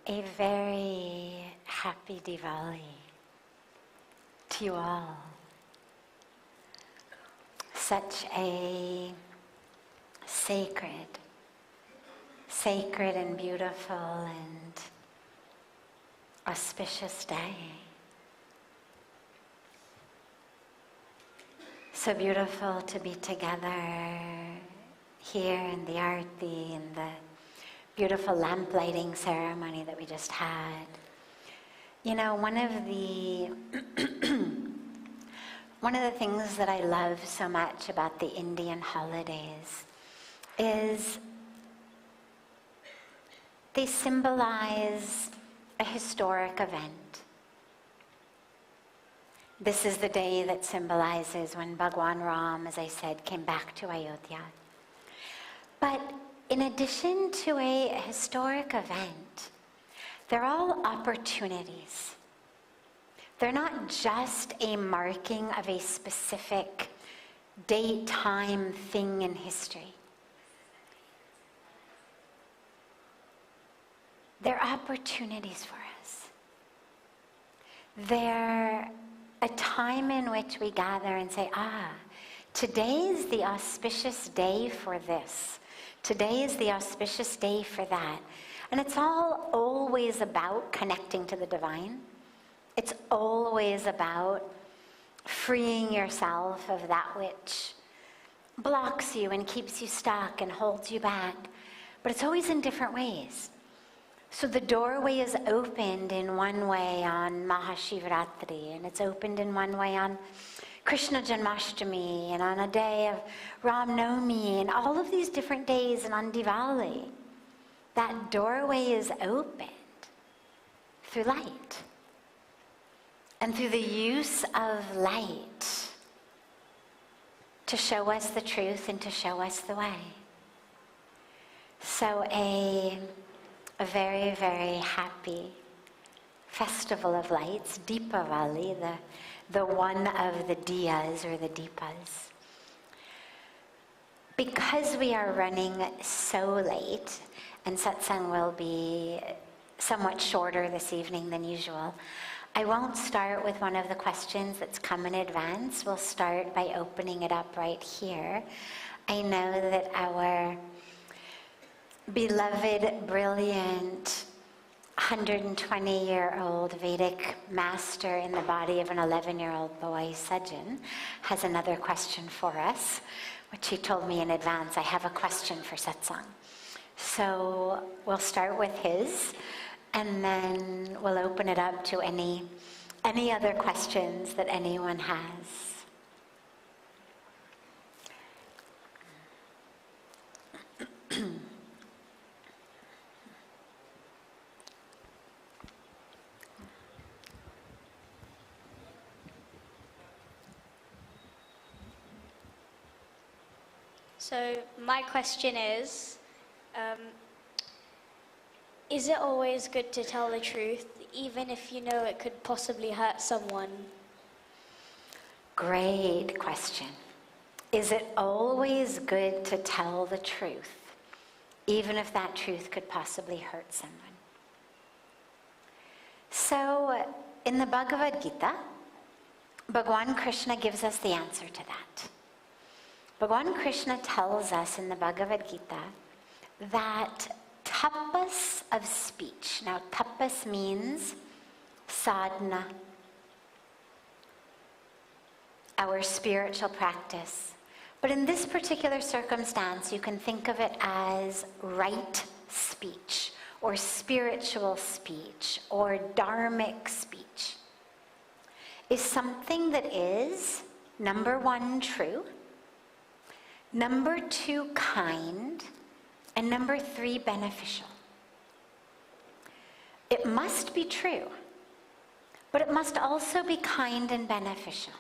A very happy Diwali to you all. Such a sacred and beautiful and auspicious day. So beautiful to be together here in the Aarti, in the beautiful lamp lighting ceremony that we just had. You know, one of the things that I love so much about the Indian holidays is they symbolize a historic event. This is the day that symbolizes when Bhagwan Ram, as I said, came back to Ayodhya. But in addition to a historic event, they're all opportunities. They're not just a marking of a specific date, time, thing in history. They're opportunities for us. They're a time in which we gather and say, today is the auspicious day for this. Today is the auspicious day for that. And it's always about connecting to the divine. It's always about freeing yourself of that which blocks you and keeps you stuck and holds you back. But it's always in different ways. So the doorway is opened in one way on Mahashivratri, and it's opened in one way on Krishna Janmashtami, and on a day of Ram Navami, and all of these different days, and on Diwali. That doorway is opened through light. And through the use of light to show us the truth and to show us the way. So a very, very happy festival of lights, Deepavali, the one of the diyas or the deepas. Because we are running so late, and satsang will be somewhat shorter this evening than usual, I won't start with one of the questions that's come in advance. We'll start by opening it up right here. I know that our beloved, brilliant, 120-year-old Vedic master in the body of an 11-year-old boy, Sajjan, has another question for us, which he told me in advance. I have a question for satsang. So we'll start with his, and then we'll open it up to any other questions that anyone has. So my question is it always good to tell the truth, even if you know it could possibly hurt someone? Great question. Is it always good to tell the truth, even if that truth could possibly hurt someone? So, in the Bhagavad Gita, Bhagwan Krishna gives us the answer to that. Bhagwan Krishna tells us in the Bhagavad Gita that tapas of speech, now tapas means sadhana, our spiritual practice. But in this particular circumstance, you can think of it as right speech, or spiritual speech, or dharmic speech, is something that is, number one, true, number two, kind, and number three, beneficial. It must be true, but it must also be kind and beneficial.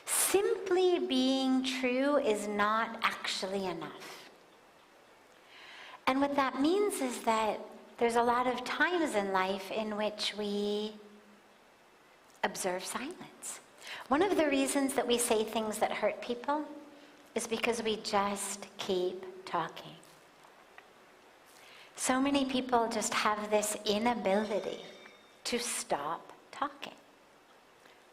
Simply being true is not actually enough. And what that means is that there's a lot of times in life in which we observe silence. One of the reasons that we say things that hurt people is because we just keep talking. So many people just have this inability to stop talking.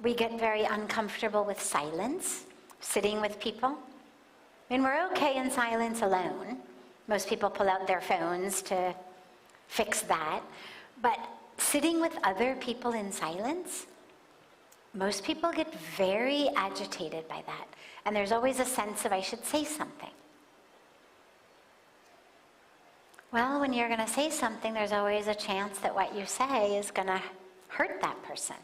We get very uncomfortable with silence, sitting with people. I mean, we're okay in silence alone. Most people pull out their phones to fix that. But sitting with other people in silence, most people get very agitated by that. And there's always a sense of, I should say something. Well, when you're going to say something, there's always a chance that what you say is going to hurt that person.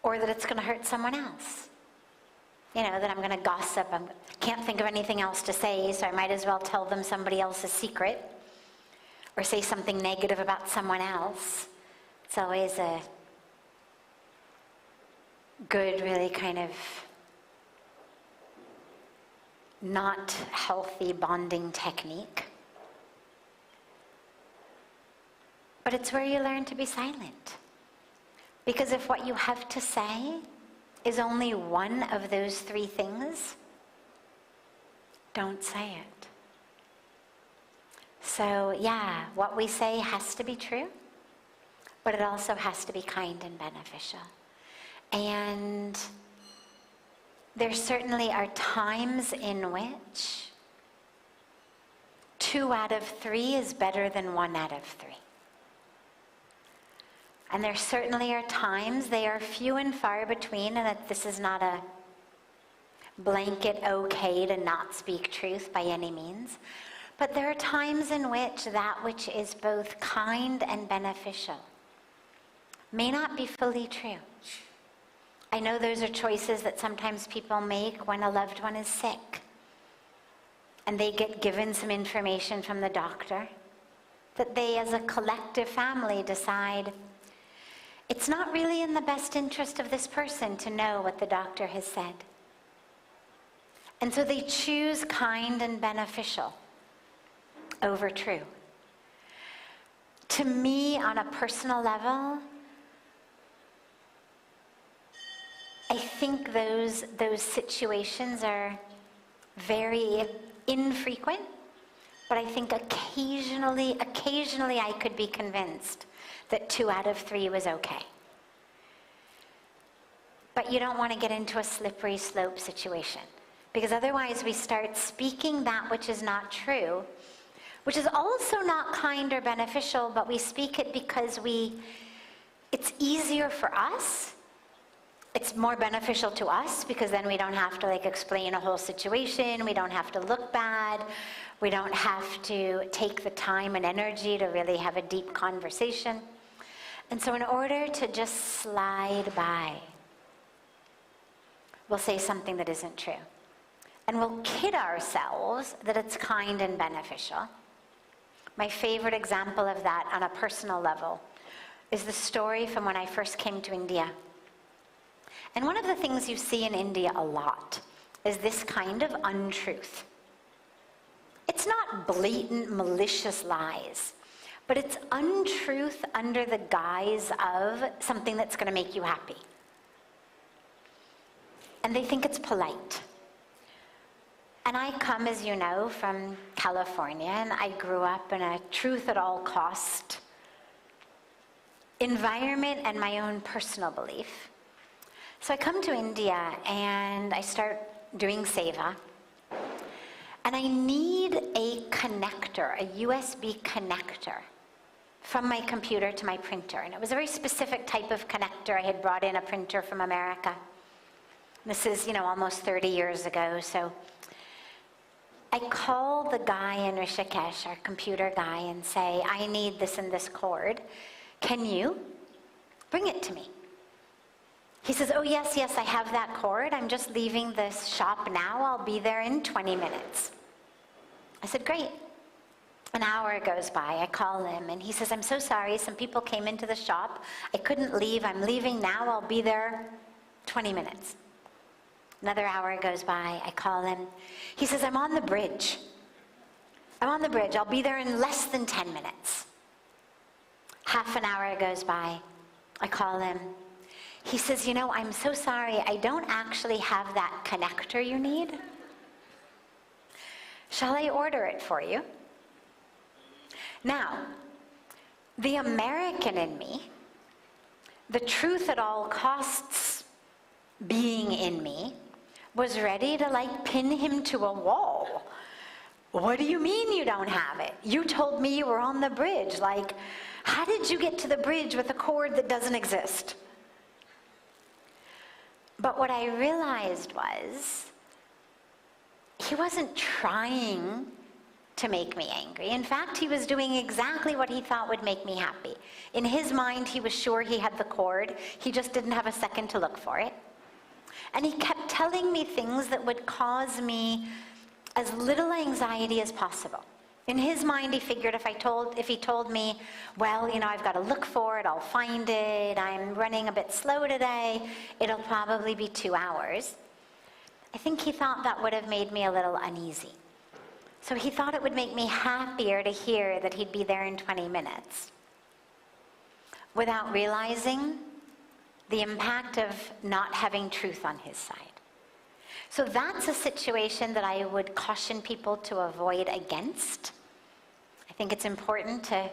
Or that it's going to hurt someone else. You know, that I'm going to gossip. I can't think of anything else to say, so I might as well tell them somebody else's secret. Or say something negative about someone else. It's always a good, really kind of not healthy bonding technique. But it's where you learn to be silent. Because if what you have to say is only one of those three things, don't say it. So yeah, what we say has to be true, but it also has to be kind and beneficial. And there certainly are times in which 2 out of 3 is better than 1 out of 3. And there certainly are times, they are few and far between, and that this is not a blanket okay to not speak truth by any means. But there are times in which that which is both kind and beneficial may not be fully true. I know those are choices that sometimes people make when a loved one is sick. And they get given some information from the doctor that they as a collective family decide it's not really in the best interest of this person to know what the doctor has said. And so they choose kind and beneficial over true. To me, on a personal level, I think those situations are very infrequent, but I think occasionally I could be convinced that 2 out of 3 was okay. But you don't want to get into a slippery slope situation, because otherwise we start speaking that which is not true, which is also not kind or beneficial, but we speak it because it's easier for us. It's more beneficial to us because then we don't have to explain a whole situation. We don't have to look bad. We don't have to take the time and energy to really have a deep conversation. And so in order to just slide by, we'll say something that isn't true. And we'll kid ourselves that it's kind and beneficial. My favorite example of that on a personal level is the story from when I first came to India. And one of the things you see in India a lot is this kind of untruth. It's not blatant, malicious lies, but it's untruth under the guise of something that's going to make you happy. And they think it's polite. And I come, as you know, from California, and I grew up in a truth at all cost environment and my own personal belief. So I come to India and I start doing seva. And I need a connector, a USB connector, from my computer to my printer. And it was a very specific type of connector. I had brought in a printer from America. This is, almost 30 years ago. So I call the guy in Rishikesh, our computer guy, and say, I need this and this cord. Can you bring it to me? He says, oh, yes, I have that cord. I'm just leaving this shop now. I'll be there in 20 minutes. I said, great. An hour goes by. I call him, and he says, I'm so sorry. Some people came into the shop. I couldn't leave. I'm leaving now. I'll be there 20 minutes. Another hour goes by. I call him. He says, I'm on the bridge. I'm on the bridge. I'll be there in less than 10 minutes. Half an hour goes by. I call him. He says, I'm so sorry. I don't actually have that connector you need. Shall I order it for you? Now, the American in me, the truth at all costs being in me, was ready to like pin him to a wall. What do you mean you don't have it? You told me you were on the bridge. Like, how did you get to the bridge with a cord that doesn't exist? But what I realized was, he wasn't trying to make me angry. In fact, he was doing exactly what he thought would make me happy. In his mind, he was sure he had the cord. He just didn't have a second to look for it. And he kept telling me things that would cause me as little anxiety as possible. In his mind, he figured if he told me, well, you know, I've got to look for it, I'll find it, I'm running a bit slow today, it'll probably be 2 hours. I think he thought that would have made me a little uneasy. So he thought it would make me happier to hear that he'd be there in 20 minutes. Without realizing the impact of not having truth on his side. So that's a situation that I would caution people to avoid against. I think it's important to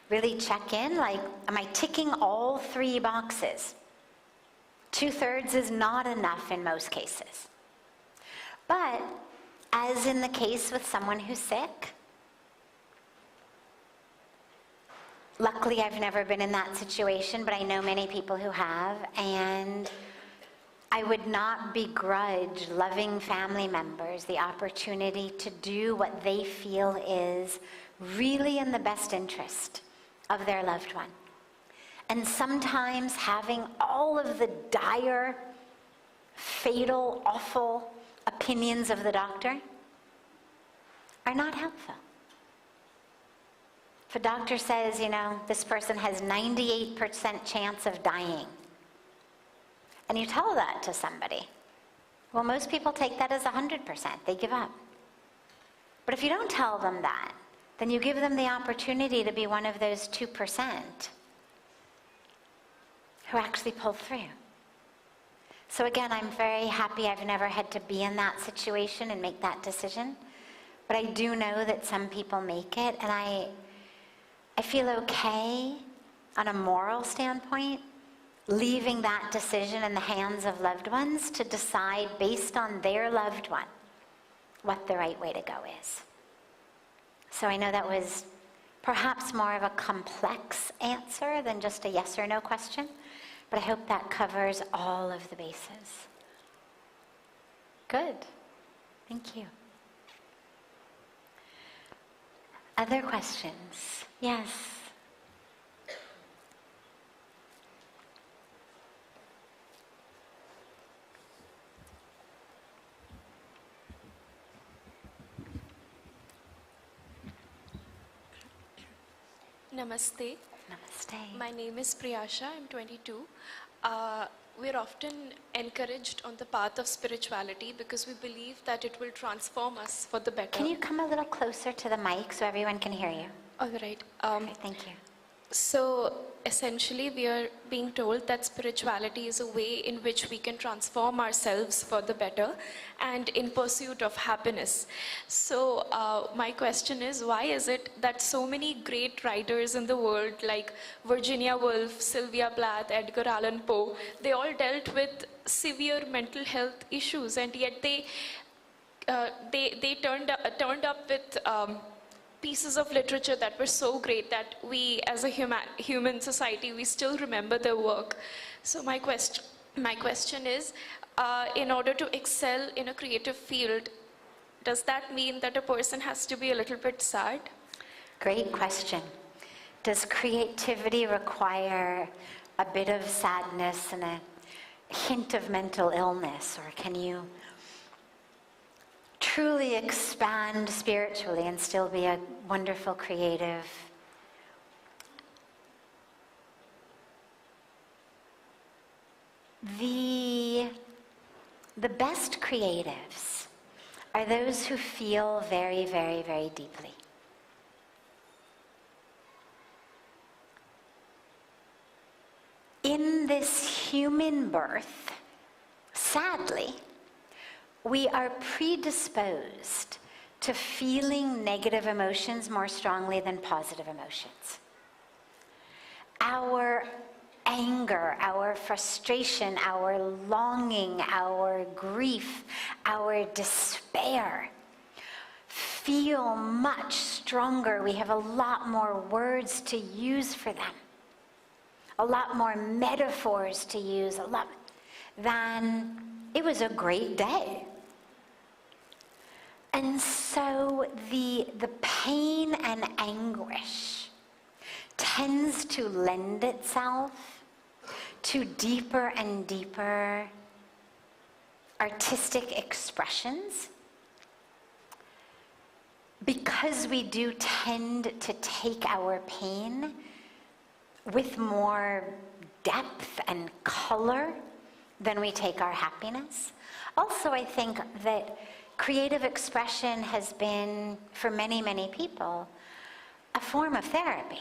really check in, like, am I ticking all 3 boxes? 2/3 is not enough in most cases. But, as in the case with someone who's sick, luckily I've never been in that situation, but I know many people who have, and I would not begrudge loving family members the opportunity to do what they feel is really in the best interest of their loved one. And sometimes having all of the dire, fatal, awful opinions of the doctor are not helpful. If a doctor says, you know, this person has 98% chance of dying, and you tell that to somebody, well, most people take that as 100%. They give up. But if you don't tell them that, then you give them the opportunity to be one of those 2% who actually pull through. So again, I'm very happy I've never had to be in that situation and make that decision. But I do know that some people make it, and I feel okay on a moral standpoint leaving that decision in the hands of loved ones to decide based on their loved one what the right way to go is. So I know that was perhaps more of a complex answer than just a yes or no question, but I hope that covers all of the bases. Good. Thank you. Other questions? Yes. Namaste. Namaste. My name is Priyasha. I'm 22. We're often encouraged on the path of spirituality because we believe that it will transform us for the better. Can you come a little closer to the mic so everyone can hear you? All right. Okay, thank you. So essentially, we are being told that spirituality is a way in which we can transform ourselves for the better and in pursuit of happiness. So my question is, why is it that so many great writers in the world like Virginia Woolf, Sylvia Plath, Edgar Allan Poe, they all dealt with severe mental health issues, and yet they turned up with pieces of literature that were so great that we as a human society, we still remember their work. So my question is, in order to excel in a creative field, does that mean that a person has to be a little bit sad? Great question. Does creativity require a bit of sadness and a hint of mental illness, or can you truly expand spiritually and still be a wonderful creative? The best creatives are those who feel very, very, very deeply. In this human birth, sadly, we are predisposed to feeling negative emotions more strongly than positive emotions. Our anger, our frustration, our longing, our grief, our despair feel much stronger. We have a lot more words to use for them, a lot more metaphors to use, than it was a great day. And so the pain and anguish tends to lend itself to deeper and deeper artistic expressions, because we do tend to take our pain with more depth and color than we take our happiness. Also, I think that creative expression has been, for many, many people, a form of therapy.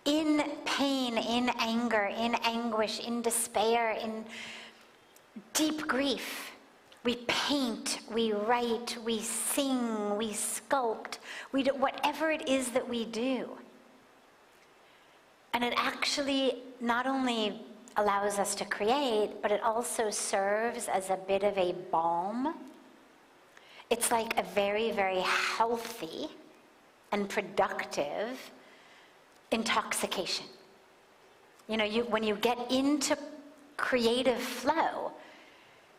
In pain, in anger, in anguish, in despair, in deep grief, we paint, we write, we sing, we sculpt, we do whatever it is that we do. And it actually not only allows us to create, but it also serves as a bit of a balm. It's like a very, very healthy and productive intoxication. You know, when you get into creative flow,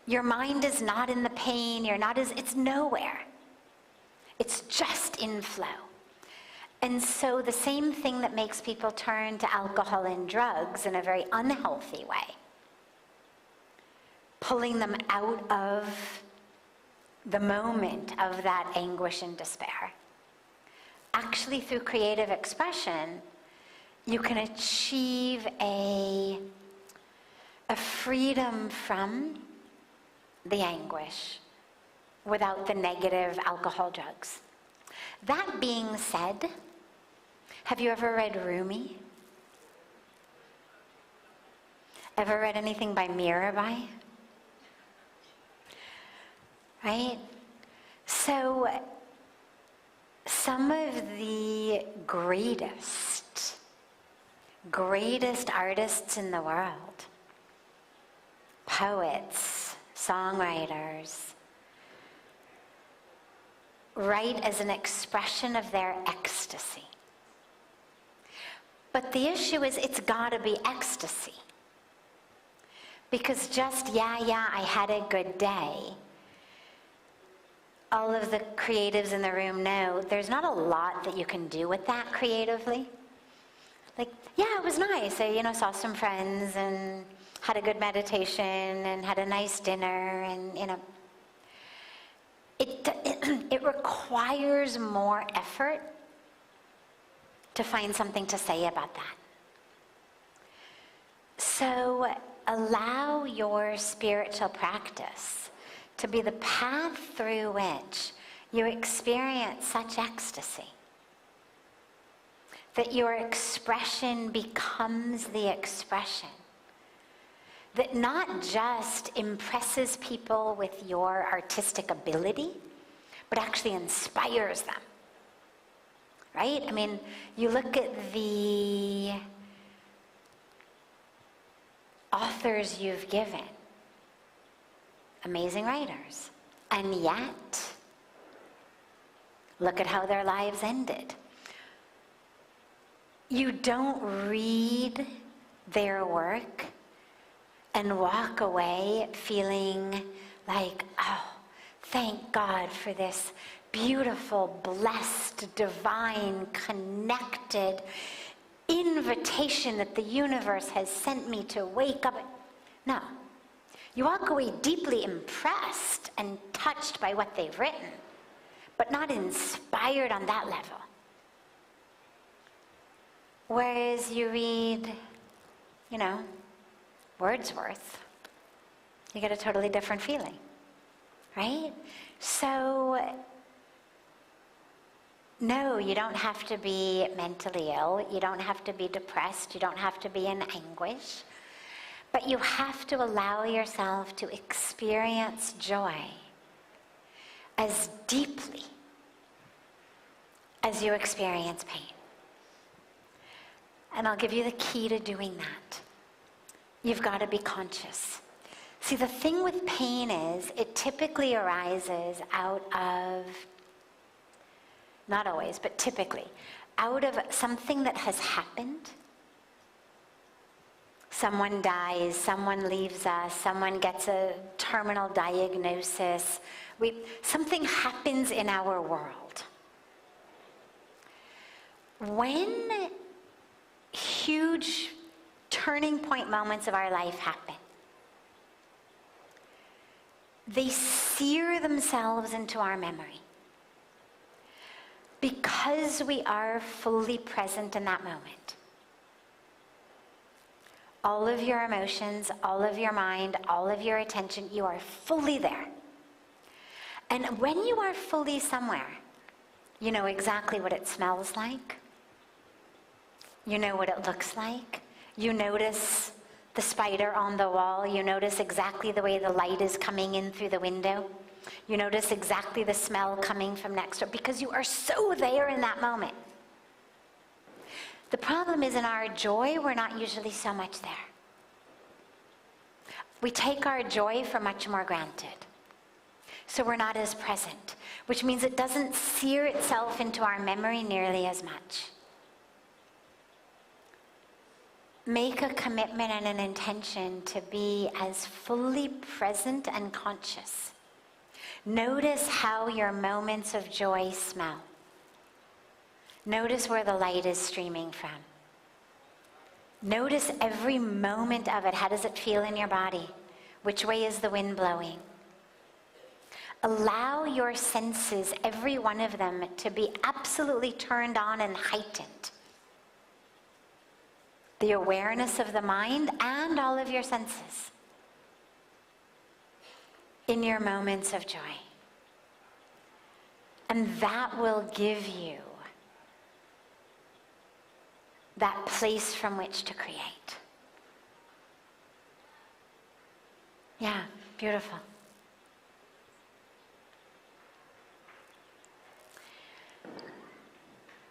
your mind is not in the pain, it's nowhere. It's just in flow. And so the same thing that makes people turn to alcohol and drugs in a very unhealthy way, pulling them out of the moment of that anguish and despair. Actually, through creative expression, you can achieve a freedom from the anguish without the negative alcohol, drugs. That being said, have you ever read Rumi? Ever read anything by Mirabai? Right? So, some of the greatest artists in the world, poets, songwriters, write as an expression of their ecstasy. But the issue is, it's gotta be ecstasy. Because just, I had a good day, all of the creatives in the room know there's not a lot that you can do with that creatively. Like, yeah, it was nice. I, saw some friends and had a good meditation and had a nice dinner, and, it requires more effort to find something to say about that. So allow your spiritual practice to be the path through which you experience such ecstasy, that your expression becomes the expression that not just impresses people with your artistic ability, but actually inspires them. Right? I mean, you look at the authors you've given, amazing writers, and yet, look at how their lives ended. You don't read their work and walk away feeling like, oh, thank God for this beautiful, blessed, divine, connected invitation that the universe has sent me to wake up. No. You walk away deeply impressed and touched by what they've written, but not inspired on that level. Whereas you read, Wordsworth, you get a totally different feeling, right? So, no, you don't have to be mentally ill. You don't have to be depressed. You don't have to be in anguish. But you have to allow yourself to experience joy as deeply as you experience pain. And I'll give you the key to doing that. You've got to be conscious. See, the thing with pain is it typically arises out of, not always, but typically, out of something that has happened. Someone dies, someone leaves us, someone gets a terminal diagnosis. Something happens in our world. When huge turning point moments of our life happen, they sear themselves into our memory. Because we are fully present in that moment. All of your emotions, all of your mind, all of your attention, you are fully there. And when you are fully somewhere, you know exactly what it smells like. You know what it looks like. You notice the spider on the wall. You notice exactly the way the light is coming in through the window. You notice exactly the smell coming from next door because you are so there in that moment. The problem is in our joy, we're not usually so much there. We take our joy for much more granted. So we're not as present, which means it doesn't sear itself into our memory nearly as much. Make a commitment and an intention to be as fully present and conscious. Notice how your moments of joy smell. Notice where the light is streaming from. Notice every moment of it. How does it feel in your body? Which way is the wind blowing? Allow your senses, every one of them, to be absolutely turned on and heightened. The awareness of the mind and all of your senses in your moments of joy. And that will give you that place from which to create. Yeah, beautiful.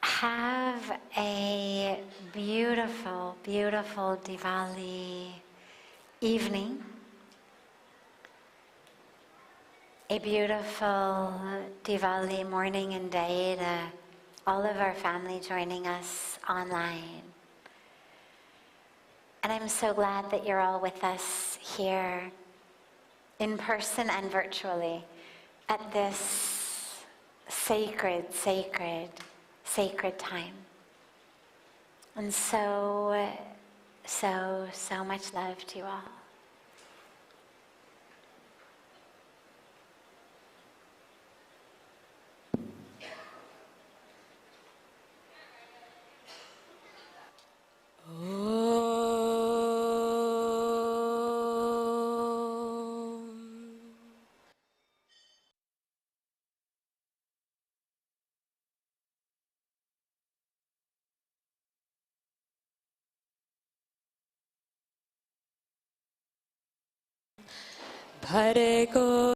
Have a beautiful, beautiful Diwali evening. A beautiful Diwali morning and day to all of our family joining us online. And I'm so glad that you're all with us here in person and virtually at this sacred time. And so much love to you all. Hare Go